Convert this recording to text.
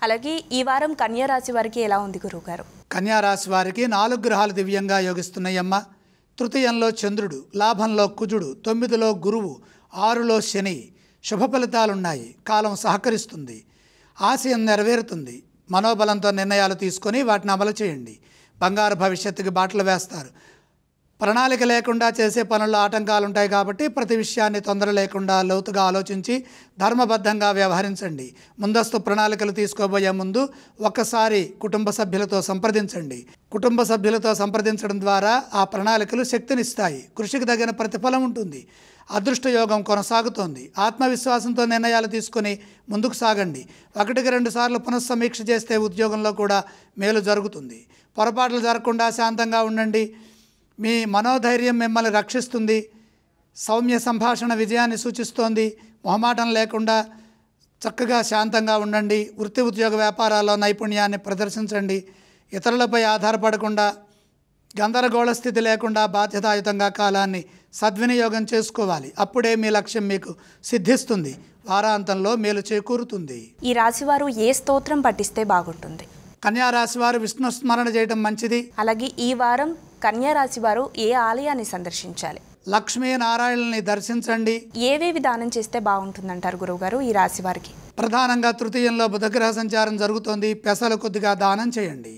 అలాగే ఈ వారం కన్యా రాశి వారికి ఎలా ఉంది గురువుగారు? కన్యా రాశి వారికి 4 గ్రహాలు దివ్యంగా యోగిస్తున్నాయమ్మ. తృతీయంలో చంద్రుడు, లాభంలో కుజుడు, 9లో గురువు, 6లో శని. శుభ ఫలితాలున్నాయి. కాలం సహకరిస్తుంది. ఆశయం నెరవేరుతుంది. మనోబలంతో నిర్ణయాలు తీసుకొని వాటిని అమలు చేయండి. బంగారు భవిష్యత్తుకి బాటలు వేస్తారు. ప్రణాళిక లేకుండా చేసే పనుల్లో ఆటంకాలు ఉంటాయి కాబట్టి ప్రతి విషయాన్ని తొందర లేకుండా లోతుగా ఆలోచించి ధర్మబద్ధంగా వ్యవహరించండి. ముందస్తు ప్రణాళికలు తీసుకోబోయే ముందు ఒక్కసారి కుటుంబ సభ్యులతో సంప్రదించండి. కుటుంబ సభ్యులతో సంప్రదించడం ద్వారా ఆ ప్రణాళికలు శక్తినిస్తాయి. కృషికి తగిన ప్రతిఫలం ఉంటుంది. అదృష్ట యోగం కొనసాగుతోంది. ఆత్మవిశ్వాసంతో నిర్ణయాలు తీసుకొని ముందుకు సాగండి. 1-2 సార్లు పునఃసమీక్ష చేస్తే ఉద్యోగంలో కూడా మేలు జరుగుతుంది. పొరపాట్లు జరగకుండా శాంతంగా ఉండండి. మీ మనోధైర్యం మిమ్మల్ని రక్షిస్తుంది. సౌమ్య సంభాషణ విజయాన్ని సూచిస్తోంది. మొహమాటం లేకుండా చక్కగా శాంతంగా ఉండండి. వృత్తి ఉద్యోగ వ్యాపారాల్లో నైపుణ్యాన్ని ప్రదర్శించండి. ఇతరులపై ఆధారపడకుండా గందరగోళ స్థితి లేకుండా బాధ్యతాయుతంగా కాలాన్ని సద్వినియోగం చేసుకోవాలి. అప్పుడే మీ లక్ష్యం మీకు సిద్ధిస్తుంది. వారాంతంలో మేలు చేకూరుతుంది. ఈ రాశివారు ఏ స్తోత్రం పఠిస్తే బాగుంటుంది? కన్యా రాశి వారు విష్ణు స్మరణ చేయడం మంచిది. అలాగే ఈ వారం కన్యా రాశి వారు ఏ ఆలయాన్ని సందర్శించాలి? లక్ష్మీనారాయణని దర్శించండి. ఏవేవి దానం చేస్తే బాగుంటుందంటారు గురువుగారు ఈ రాశి వారికి? ప్రధానంగా తృతీయంలో బుధగ్రహ సంచారం జరుగుతోంది. పెసలు కొద్దిగా దానం చేయండి.